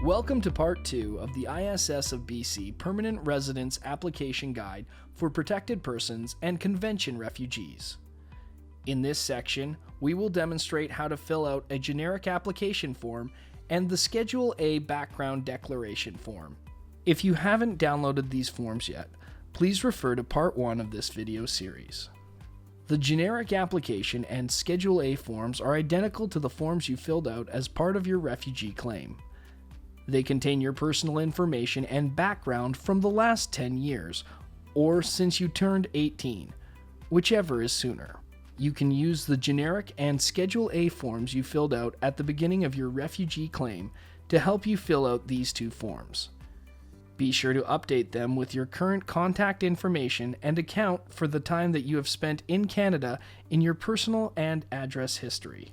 Welcome to Part 2 of the ISS of BC Permanent Residence Application Guide for Protected Persons and Convention Refugees. In this section, we will demonstrate how to fill out a generic application form and the Schedule A background declaration form. If you haven't downloaded these forms yet, please refer to Part 1 of this video series. The generic application and Schedule A forms are identical to the forms you filled out as part of your refugee claim. They contain your personal information and background from the last 10 years, or since you turned 18, whichever is sooner. You can use the generic and Schedule A forms you filled out at the beginning of your refugee claim to help you fill out these two forms. Be sure to update them with your current contact information and account for the time that you have spent in Canada in your personal and address history.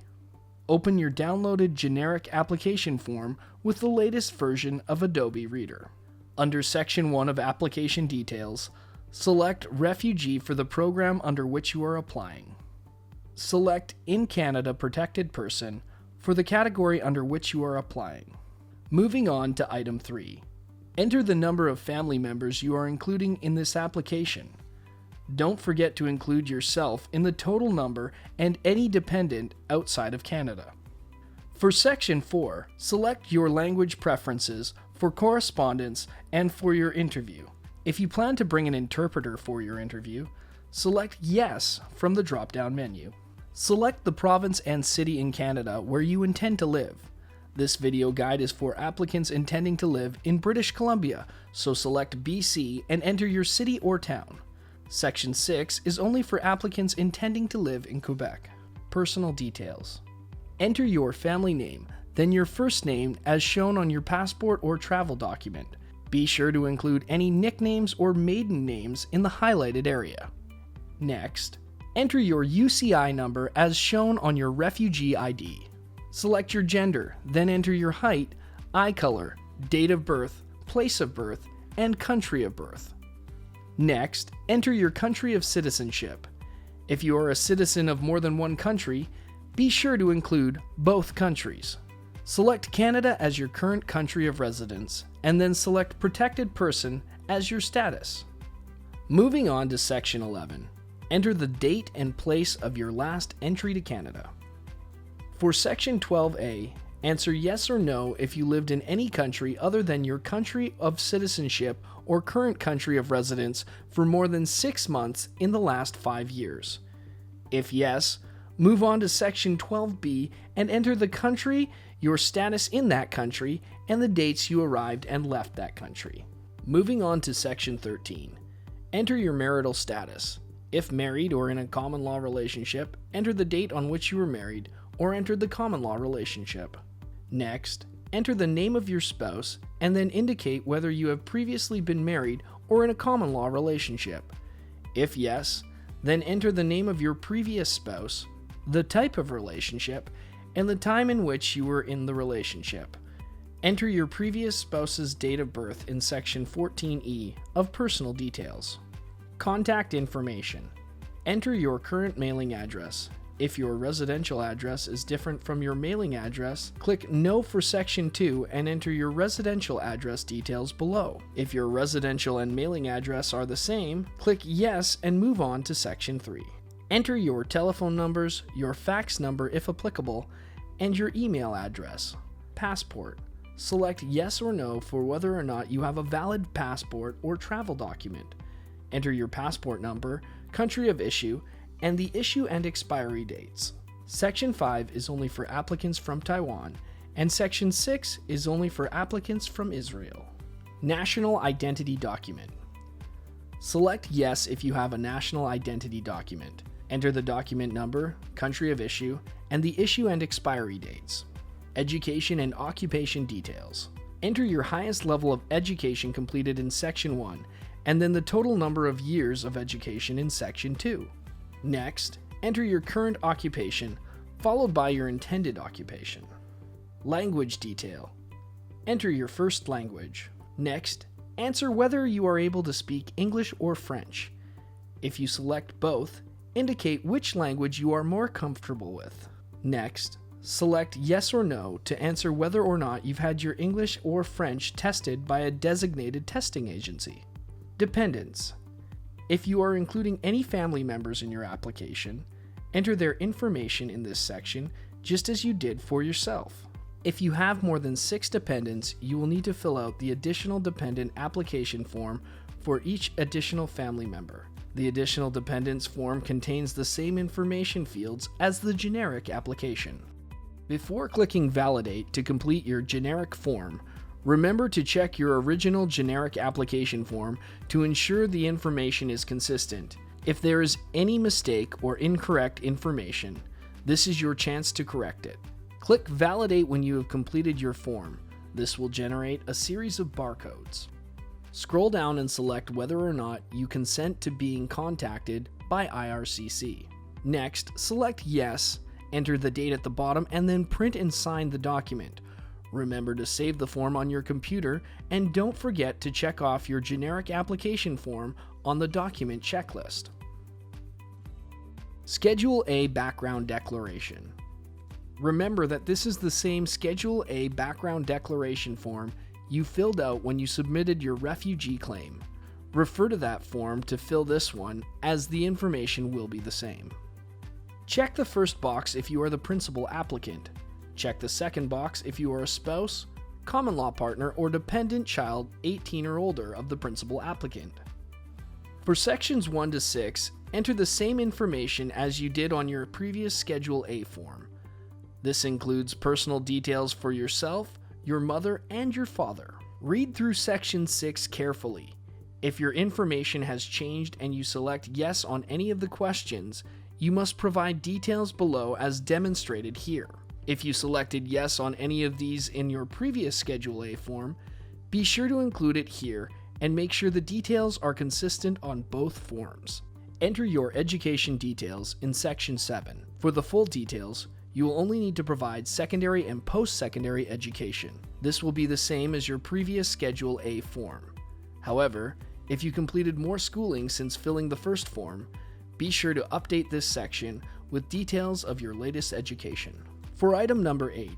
Open your downloaded generic application form with the latest version of Adobe Reader. Under Section 1 of Application Details, select Refugee for the program under which you are applying. Select In Canada Protected Person for the category under which you are applying. Moving on to Item 3. Enter the number of family members you are including in this application. Don't forget to include yourself in the total number and any dependent outside of Canada. For Section 4, select your language preferences for correspondence and for your interview. If you plan to bring an interpreter for your interview, select Yes from the drop-down menu. Select the province and city in Canada where you intend to live. This video guide is for applicants intending to live in British Columbia, so select BC and enter your city or town. Section 6 is only for applicants intending to live in Quebec. Personal details. Enter your family name, then your first name as shown on your passport or travel document. Be sure to include any nicknames or maiden names in the highlighted area. Next, enter your UCI number as shown on your refugee ID. Select your gender, then enter your height, eye color, date of birth, place of birth, and country of birth. Next, enter your country of citizenship. If you are a citizen of more than one country, be sure to include both countries. Select Canada as your current country of residence, and then select Protected Person as your status. Moving on to Section 11. Enter the date and place of your last entry to Canada. For Section 12A, answer yes or no if you lived in any country other than your country of citizenship or current country of residence for more than 6 months in the last 5 years. If yes, move on to Section 12B and enter the country, your status in that country, and the dates you arrived and left that country. Moving on to Section 13. Enter your marital status. If married or in a common law relationship, enter the date on which you were married or entered the common law relationship. Next, enter the name of your spouse and then indicate whether you have previously been married or in a common law relationship. If yes, then enter the name of your previous spouse, the type of relationship, and the time in which you were in the relationship. Enter your previous spouse's date of birth in Section 14E of Personal Details. Contact information. Enter your current mailing address. If your residential address is different from your mailing address, click No for Section 2 and enter your residential address details below. If your residential and mailing address are the same, click Yes and move on to Section 3. Enter your telephone numbers, your fax number if applicable, and your email address. Passport. Select Yes or No for whether or not you have a valid passport or travel document. Enter your passport number, country of issue, and the issue and expiry dates. Section 5 is only for applicants from Taiwan, and Section 6 is only for applicants from Israel. National Identity Document. Select Yes if you have a national identity document. Enter the document number, country of issue, and the issue and expiry dates. Education and occupation details. Enter your highest level of education completed in Section 1, and then the total number of years of education in Section 2. Next, enter your current occupation, followed by your intended occupation. Language detail. Enter your first language. Next, answer whether you are able to speak English or French. If you select both, indicate which language you are more comfortable with. Next, select yes or no to answer whether or not you've had your English or French tested by a designated testing agency. Dependents. If you are including any family members in your application, enter their information in this section just as you did for yourself. If you have more than 6 dependents, you will need to fill out the additional dependent application form for each additional family member. The additional dependents form contains the same information fields as the generic application. Before clicking Validate to complete your generic form, remember to check your original generic application form to ensure the information is consistent. If there is any mistake or incorrect information, this is your chance to correct it. Click Validate when you have completed your form. This will generate a series of barcodes. Scroll down and select whether or not you consent to being contacted by IRCC. Next, select Yes, enter the date at the bottom, and then print and sign the document. Remember to save the form on your computer, and don't forget to check off your generic application form on the document checklist. Schedule A Background Declaration. Remember that this is the same Schedule A background declaration form you filled out when you submitted your refugee claim. Refer to that form to fill this one, as the information will be the same. Check the first box if you are the principal applicant. Check the second box if you are a spouse, common law partner, or dependent child 18 or older of the principal applicant. For sections 1 to 6, enter the same information as you did on your previous Schedule A form. This includes personal details for yourself, your mother, and your father. Read through Section 6 carefully. If your information has changed and you select yes on any of the questions, you must provide details below as demonstrated here. If you selected yes on any of these in your previous Schedule A form, be sure to include it here and make sure the details are consistent on both forms. Enter your education details in Section 7. For the full details, you will only need to provide secondary and post-secondary education. This will be the same as your previous Schedule A form. However, if you completed more schooling since filling the first form, be sure to update this section with details of your latest education. For item number 8,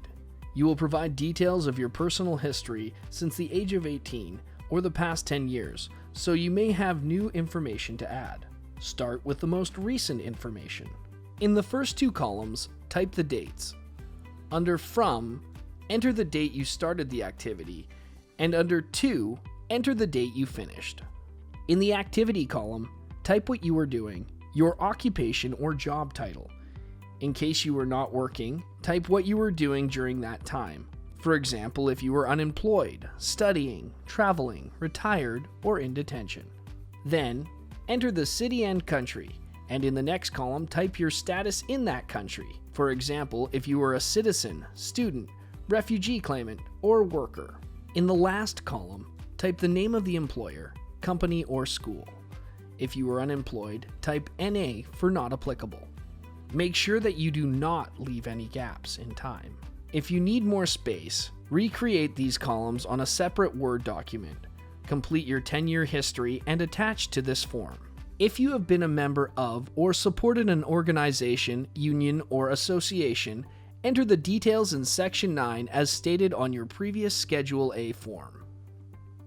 you will provide details of your personal history since the age of 18 or the past 10 years, so you may have new information to add. Start with the most recent information. In the first 2 columns, type the dates. Under From, enter the date you started the activity, and under To, enter the date you finished. In the Activity column, type what you were doing, your occupation or job title. In case you were not working, type what you were doing during that time. For example, if you were unemployed, studying, traveling, retired, or in detention. Then, enter the city and country, and in the next column, type your status in that country. For example, if you were a citizen, student, refugee claimant, or worker. In the last column, type the name of the employer, company, or school. If you were unemployed, type NA for not applicable. Make sure that you do not leave any gaps in time. If you need more space, recreate these columns on a separate Word document. Complete your 10-year history and attach to this form. If you have been a member of or supported an organization, union, or association, enter the details in Section 9 as stated on your previous Schedule A form.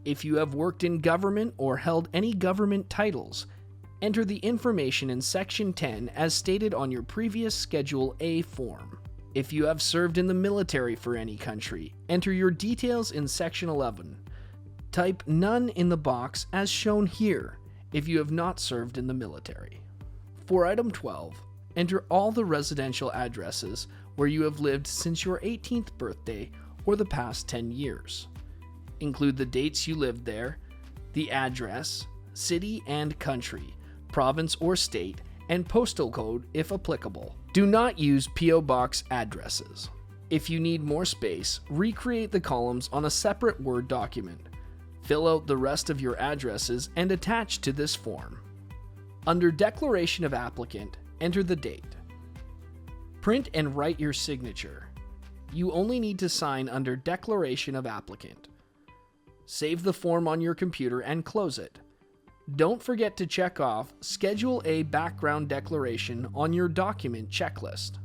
If you have worked in government or held any government titles, enter the information in Section 10 as stated on your previous Schedule A form. If you have served in the military for any country, enter your details in Section 11. Type None in the box as shown here if you have not served in the military. For item 12, enter all the residential addresses where you have lived since your 18th birthday or the past 10 years. Include the dates you lived there, the address, city and country, province or state, and postal code if applicable. Do not use P.O. Box addresses. If you need more space, recreate the columns on a separate Word document. Fill out the rest of your addresses and attach to this form. Under Declaration of Applicant, enter the date. Print and write your signature. You only need to sign under Declaration of Applicant. Save the form on your computer and close it. Don't forget to check off Schedule A Background Declaration on your document checklist.